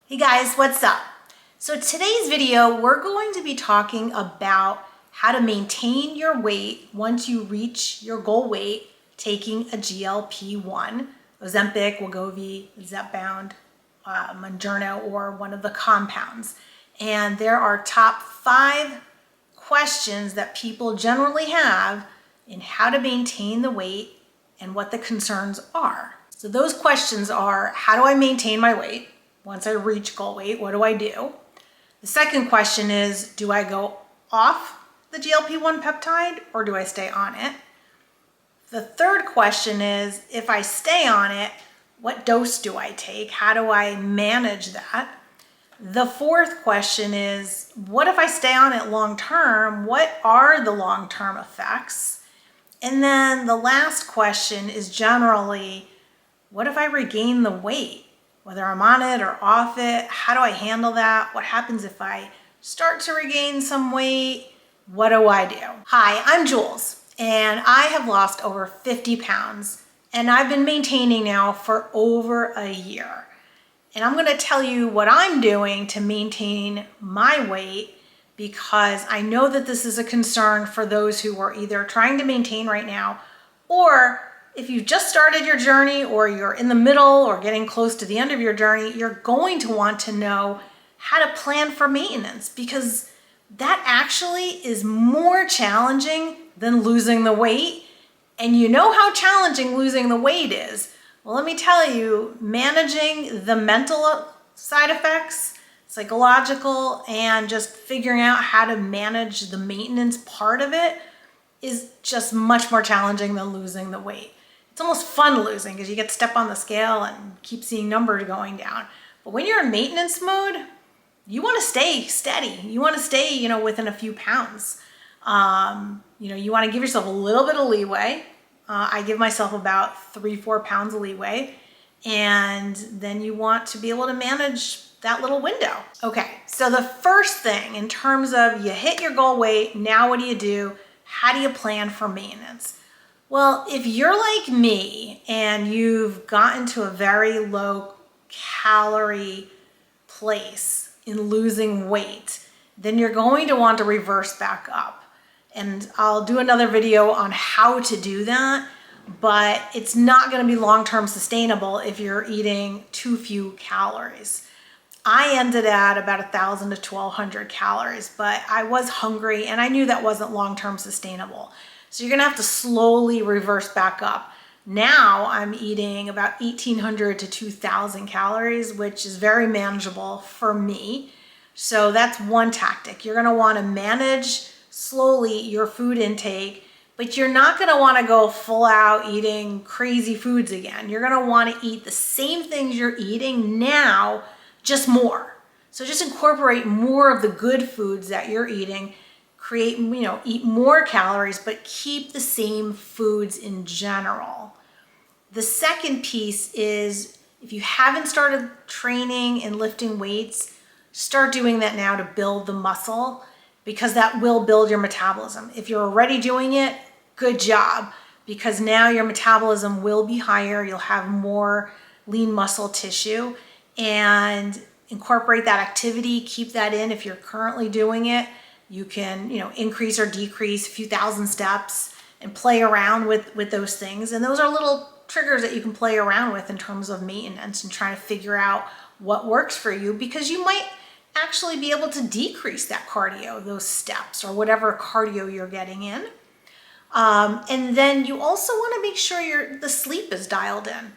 Hey guys, what's up? So today's video, we're going to be talking about how to maintain your weight once you reach your goal weight taking a GLP-1, Ozempic, Wegovy, Zepbound, Mounjaro, or one of the compounds. And there are top 5 questions that people generally have in how to maintain the weight and what the concerns are. So those questions are, how do I maintain my weight? Once I reach goal weight, what do I do? The second question is, do I go off the GLP-1 peptide or do I stay on it? The third question is, if I stay on it, what dose do I take? How do I manage that? The fourth question is, what if I stay on it long term? What are the long-term effects? And then the last question is generally, what if I regain the weight? Whether I'm on it or off it, how do I handle that? What happens if I start to regain some weight? What do I do? Hi, I'm Jules, and I have lost over 50 pounds, and I've been maintaining now for over a year. And I'm gonna tell you what I'm doing to maintain my weight because I know that this is a concern for those who are either trying to maintain right now, or if you've just started your journey or you're in the middle or getting close to the end of your journey, you're going to want to know how to plan for maintenance because that actually is more challenging than losing the weight. And you know how challenging losing the weight is. Well, let me tell you, managing the mental side effects, psychological, and just figuring out how to manage the maintenance part of it is just much more challenging than losing the weight. It's almost fun losing because you get to step on the scale and keep seeing numbers going down. But when you're in maintenance mode, you want to stay steady. You want to stay, within a few pounds. You want to give yourself a little bit of leeway. I give myself about 3-4 pounds of leeway. And then you want to be able to manage that little window. Okay, so the first thing in terms of you hit your goal weight, now what do you do? How do you plan for maintenance? Well, if you're like me and you've gotten to a very low calorie place in losing weight, then you're going to want to reverse back up. And I'll do another video on how to do that, but it's not going to be long-term sustainable if you're eating too few calories. I ended at about 1,000 to 1,200 calories, but I was hungry and I knew that wasn't long-term sustainable. So you're gonna have to slowly reverse back up. Now I'm eating about 1,800 to 2,000 calories, which is very manageable for me. So that's one tactic. You're gonna wanna manage slowly your food intake, but you're not gonna wanna go full out eating crazy foods again. You're gonna wanna eat the same things you're eating now, just more. So just incorporate more of the good foods that you're eating. Eat more calories, but keep the same foods in general. The second piece is if you haven't started training and lifting weights, start doing that now to build the muscle because that will build your metabolism. If you're already doing it, good job, because now your metabolism will be higher. You'll have more lean muscle tissue and incorporate that activity. Keep that in if you're currently doing it. You can, increase or decrease a few thousand steps and play around with those things. And those are little triggers that you can play around with in terms of maintenance and trying to figure out what works for you because you might actually be able to decrease that cardio, those steps or whatever cardio you're getting in. And then you also want to make sure the sleep is dialed in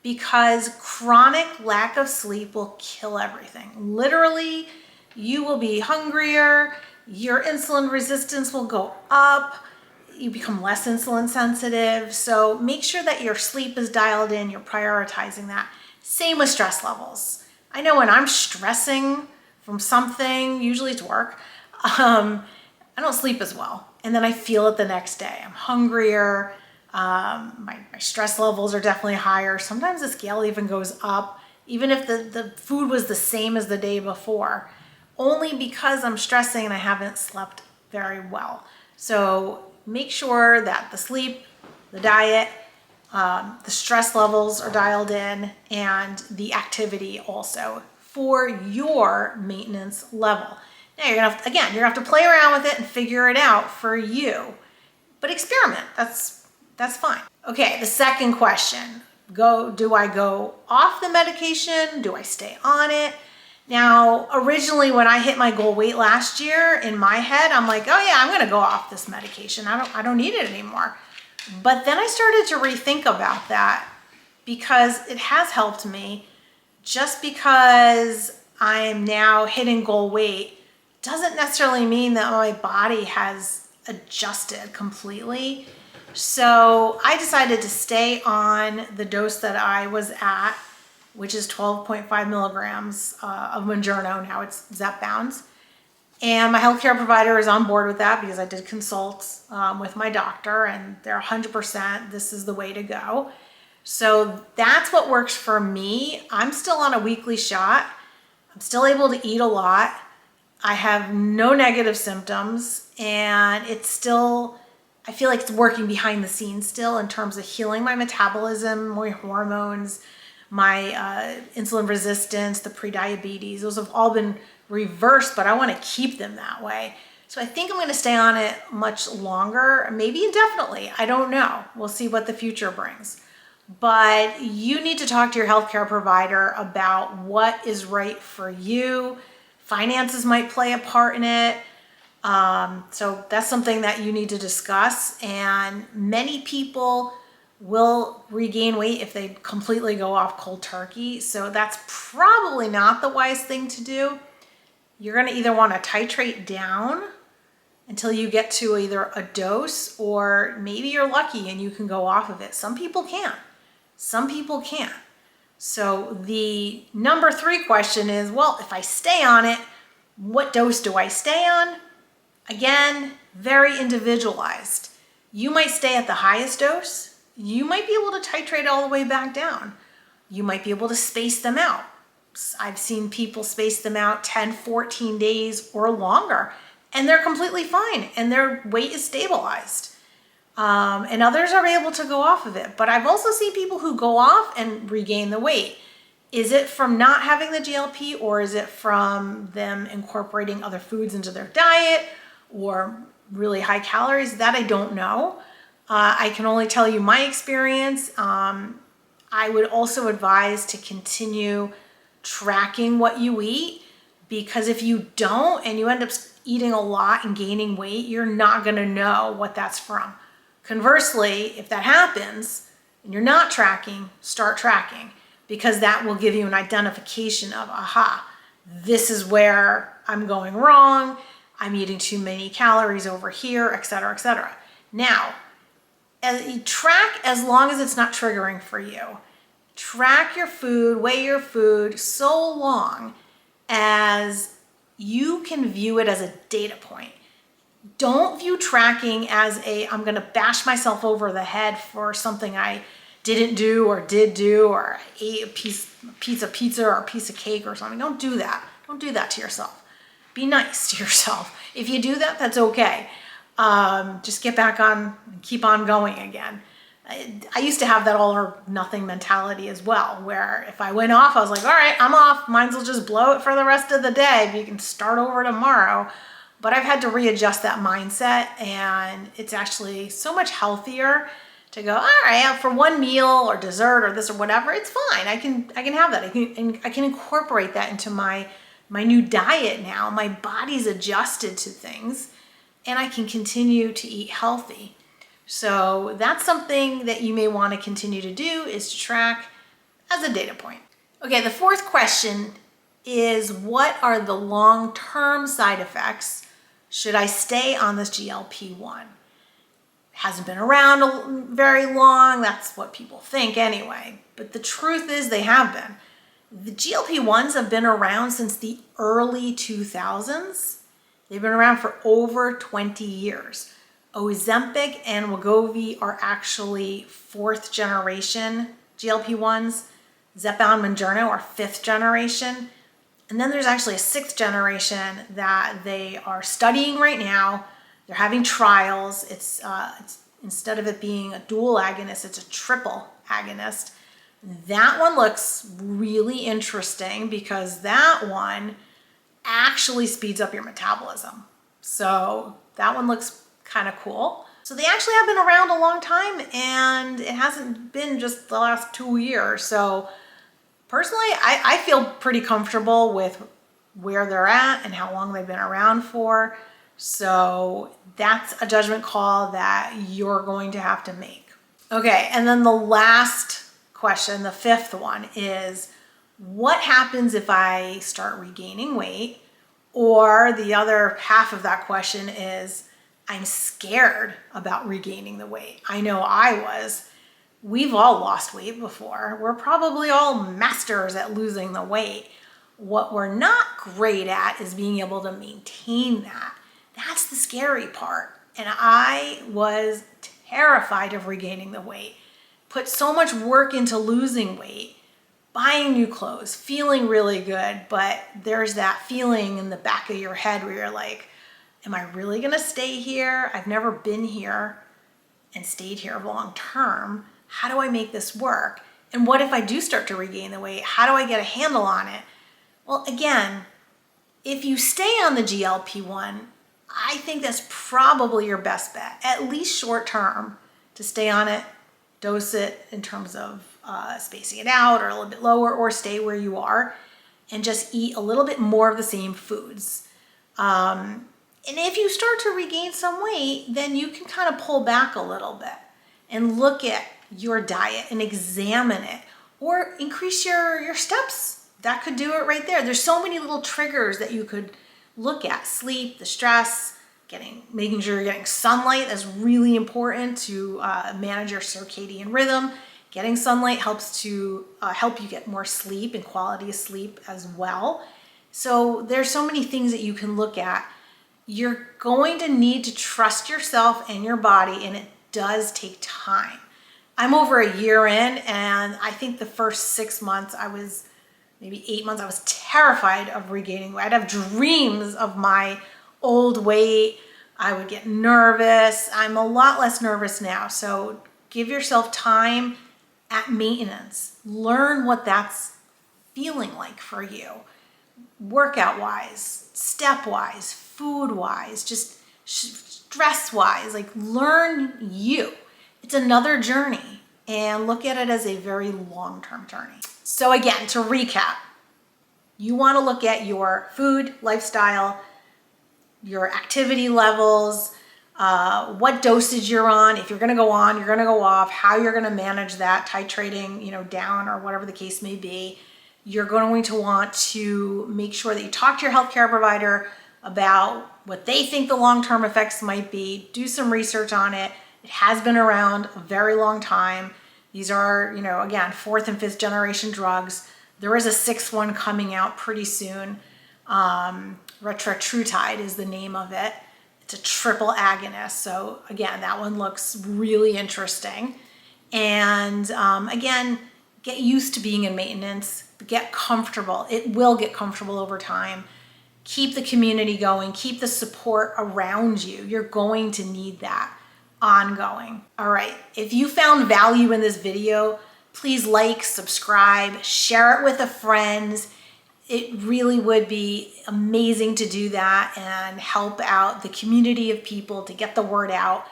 because chronic lack of sleep will kill everything. Literally, you will be hungrier. Your insulin resistance will go up, you become less insulin sensitive. So make sure that your sleep is dialed in, you're prioritizing that. Same with stress levels. I know when I'm stressing from something, usually it's work, I don't sleep as well. And then I feel it the next day. I'm hungrier, my stress levels are definitely higher. Sometimes the scale even goes up, even if the food was the same as the day before. Only because I'm stressing and I haven't slept very well. So make sure that the sleep, the diet, the stress levels are dialed in and the activity also for your maintenance level. Now you're gonna have to play around with it and figure it out for you, but experiment. That's fine. Okay, the second question, do I go off the medication? Do I stay on it? Now, originally when I hit my goal weight last year, in my head, I'm like, oh yeah, I'm gonna go off this medication. I don't need it anymore. But then I started to rethink about that because it has helped me. Just because I'm now hitting goal weight doesn't necessarily mean that my body has adjusted completely. So I decided to stay on the dose that I was at, which is 12.5 milligrams of Mounjaro. Now it's Zepbound. And my healthcare provider is on board with that because I did consult with my doctor and they're 100%, this is the way to go. So that's what works for me. I'm still on a weekly shot. I'm still able to eat a lot. I have no negative symptoms and it's still, I feel like it's working behind the scenes still in terms of healing my metabolism, my hormones, my insulin resistance, the prediabetes. Those have all been reversed, but I want to keep them that way. So I think I'm going to stay on it much longer, maybe indefinitely. I don't know. We'll see what the future brings. But you need to talk to your healthcare provider about what is right for you. Finances might play a part in it. So that's something that you need to discuss. And many people will regain weight if they completely go off cold turkey. So that's probably not the wise thing to do. You're going to either want to titrate down until you get to either a dose, or maybe you're lucky and you can go off of it. Some people can't. Some people can't. So the number 3 question is, well, if I stay on it, what dose do I stay on? Again, very individualized. You might stay at the highest dose. You might be able to titrate all the way back down. You might be able to space them out. I've seen people space them out 10, 14 days or longer, and they're completely fine, and their weight is stabilized. And others are able to go off of it. But I've also seen people who go off and regain the weight. Is it from not having the GLP, or is it from them incorporating other foods into their diet or really high calories? That I don't know. I can only tell you my experience. I would also advise to continue tracking what you eat, because if you don't and you end up eating a lot and gaining weight, you're not going to know what that's from. Conversely, if that happens and you're not tracking, start tracking, because that will give you an identification of, aha, this is where I'm going wrong. I'm eating too many calories over here, et cetera, et cetera. Now, track as long as it's not triggering for you. Track your food, weigh your food so long as you can view it as a data point. Don't view tracking as I'm going to bash myself over the head for something I didn't do or did do, or I ate a piece of pizza or a piece of cake or something. Don't do that. Don't do that to yourself. Be nice to yourself. If you do that, that's okay. Just get back on and keep on going again. I used to have that all or nothing mentality as well, where if I went off, I was like, all right, I'm off. Might as well just blow it for the rest of the day. You can start over tomorrow. But I've had to readjust that mindset, and it's actually so much healthier to go, all right, for one meal or dessert or this or whatever, it's fine. I can have that. I can incorporate that into my new diet now. My body's adjusted to things, and I can continue to eat healthy. So that's something that you may want to continue to do, is to track as a data point. Okay, the 4th question is, what are the long-term side effects? Should I stay on this GLP-1? Hasn't been around very long. That's what people think anyway. But the truth is they have been. The GLP-1s have been around since the early 2000s. They've been around for over 20 years. Ozempic and Wegovy are actually 4th generation GLP-1s. Zepbound, Mounjaro are 5th generation. And then there's actually a 6th generation that they are studying right now. They're having trials. It's instead of it being a dual agonist, it's a triple agonist. That one looks really interesting because that one actually speeds up your metabolism. So that one looks kind of cool. So they actually have been around a long time, and it hasn't been just the last 2 years. So personally, I feel pretty comfortable with where they're at and how long they've been around for. So that's a judgment call that you're going to have to make. Okay, and then the last question, the fifth one, is what happens if I start regaining weight? Or the other half of that question is, I'm scared about regaining the weight. I know I was. We've all lost weight before. We're probably all masters at losing the weight. What we're not great at is being able to maintain that. That's the scary part. And I was terrified of regaining the weight. Put so much work into losing weight, buying new clothes, feeling really good, but there's that feeling in the back of your head where you're like, am I really gonna stay here? I've never been here and stayed here long term. How do I make this work? And what if I do start to regain the weight? How do I get a handle on it? Well, again, if you stay on the GLP-1, I think that's probably your best bet, at least short term, to stay on it, dose it in terms of spacing it out or a little bit lower, or stay where you are and just eat a little bit more of the same foods. And if you start to regain some weight, then you can kind of pull back a little bit and look at your diet and examine it, or increase your steps. That could do it right there. There's so many little triggers that you could look at. Sleep, the stress, making sure you're getting sunlight. That's really important to manage your circadian rhythm. Getting sunlight helps to help you get more sleep and quality of sleep as well. So there's so many things that you can look at. You're going to need to trust yourself and your body, and it does take time. I'm over a year in, and I think the first 6 months, maybe 8 months, I was terrified of regaining weight. I'd have dreams of my old weight. I would get nervous. I'm a lot less nervous now. So give yourself time at maintenance. Learn what that's feeling like for you. Workout-wise, step-wise, food-wise, just stress-wise. Like, learn you. It's another journey, and look at it as a very long-term journey. So again, to recap, you want to look at your food, lifestyle, your activity levels, what dosage you're on. If you're going to go on, you're going to go off, how you're going to manage that, titrating, down or whatever the case may be. You're going to want to make sure that you talk to your healthcare provider about what they think the long-term effects might be. Do some research on it. It has been around a very long time. These are, again, 4th and 5th generation drugs. There is a 6th one coming out pretty soon. Retatrutide is the name of it. It's a triple agonist. So again, that one looks really interesting. And again, get used to being in maintenance, get comfortable. It will get comfortable over time. Keep the community going, keep the support around you. You're going to need that ongoing. All right, if you found value in this video, please like, subscribe, share it with a friend. It really would be amazing to do that and help out the community of people to get the word out.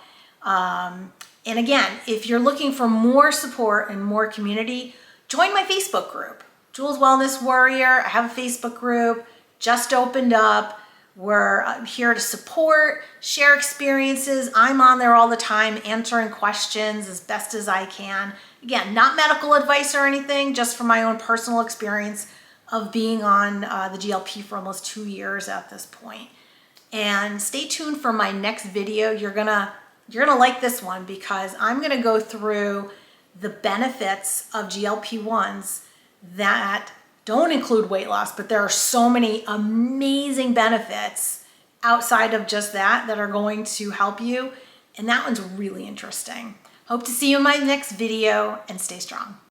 And again, if you're looking for more support and more community, join my Facebook group, Juls Wellness Warrior. I have a Facebook group, just opened up. We're here to support, share experiences. I'm on there all the time answering questions as best as I can. Again, not medical advice or anything, just from my own personal experience of being on the GLP for almost 2 years at this point. And stay tuned for my next video. You're gonna like this one because I'm gonna go through the benefits of GLP-1s that don't include weight loss, but there are so many amazing benefits outside of just that are going to help you. And that one's really interesting. Hope to see you in my next video, and stay strong.